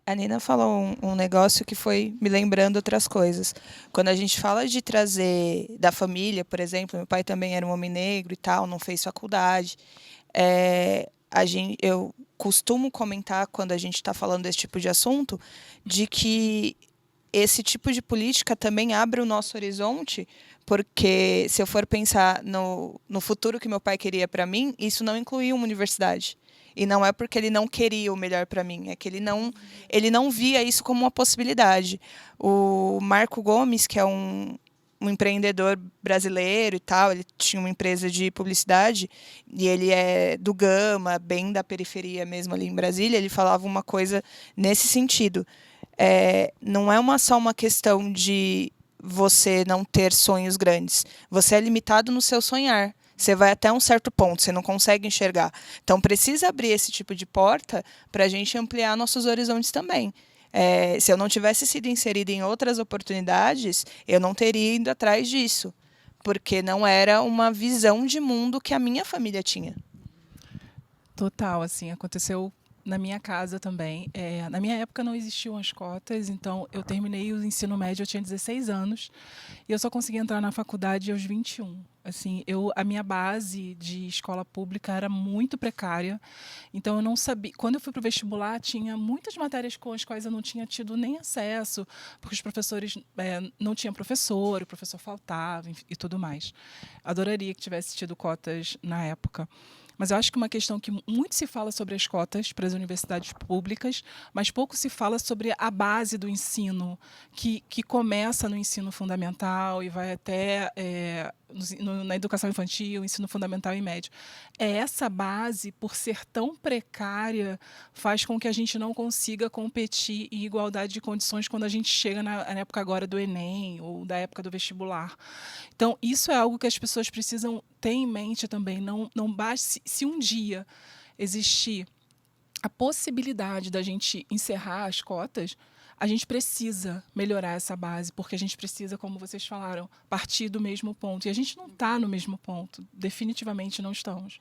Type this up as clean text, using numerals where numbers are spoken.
A Nina falou um negócio que foi me lembrando outras coisas. Quando a gente fala de trazer da família, por exemplo, meu pai também era um homem negro e tal, não fez faculdade. Eu costumo comentar quando a gente está falando desse tipo de assunto, de que esse tipo de política também abre o nosso horizonte, porque se eu for pensar no futuro que meu pai queria para mim, isso não incluía uma universidade. E não é porque ele não queria o melhor para mim, é que ele não via isso como uma possibilidade. O Marco Gomes, que é um empreendedor brasileiro e tal, ele tinha uma empresa de publicidade e ele é do Gama, bem da periferia mesmo ali em Brasília, ele falava uma coisa nesse sentido. Não é só uma questão de você não ter sonhos grandes. Você é limitado no seu sonhar. Você vai até um certo ponto, você não consegue enxergar. Então, precisa abrir esse tipo de porta para a gente ampliar nossos horizontes também. Se eu não tivesse sido inserida em outras oportunidades, eu não teria ido atrás disso, porque não era uma visão de mundo que a minha família tinha. Total, assim, aconteceu na minha casa também. Na minha época não existiam as cotas, então eu terminei o ensino médio, eu tinha 16 anos, e eu só consegui entrar na faculdade aos 21. Assim, a minha base de escola pública era muito precária, então eu não sabia. Quando eu fui para o vestibular, tinha muitas matérias com as quais eu não tinha tido nem acesso, porque os professores não tinham professor, o professor faltava e tudo mais. Adoraria que tivesse tido cotas na época. Mas eu acho que uma questão que muito se fala sobre as cotas para as universidades públicas, mas pouco se fala sobre a base do ensino, que começa no ensino fundamental e vai até na educação infantil, ensino fundamental e médio. Essa base, por ser tão precária, faz com que a gente não consiga competir em igualdade de condições quando a gente chega na época agora do Enem ou da época do vestibular. Então, isso é algo que as pessoas precisam ter em mente também. Não basta, se um dia existir a possibilidade da gente encerrar as cotas, a gente precisa melhorar essa base, porque a gente precisa, como vocês falaram, partir do mesmo ponto. E a gente não está no mesmo ponto, definitivamente não estamos.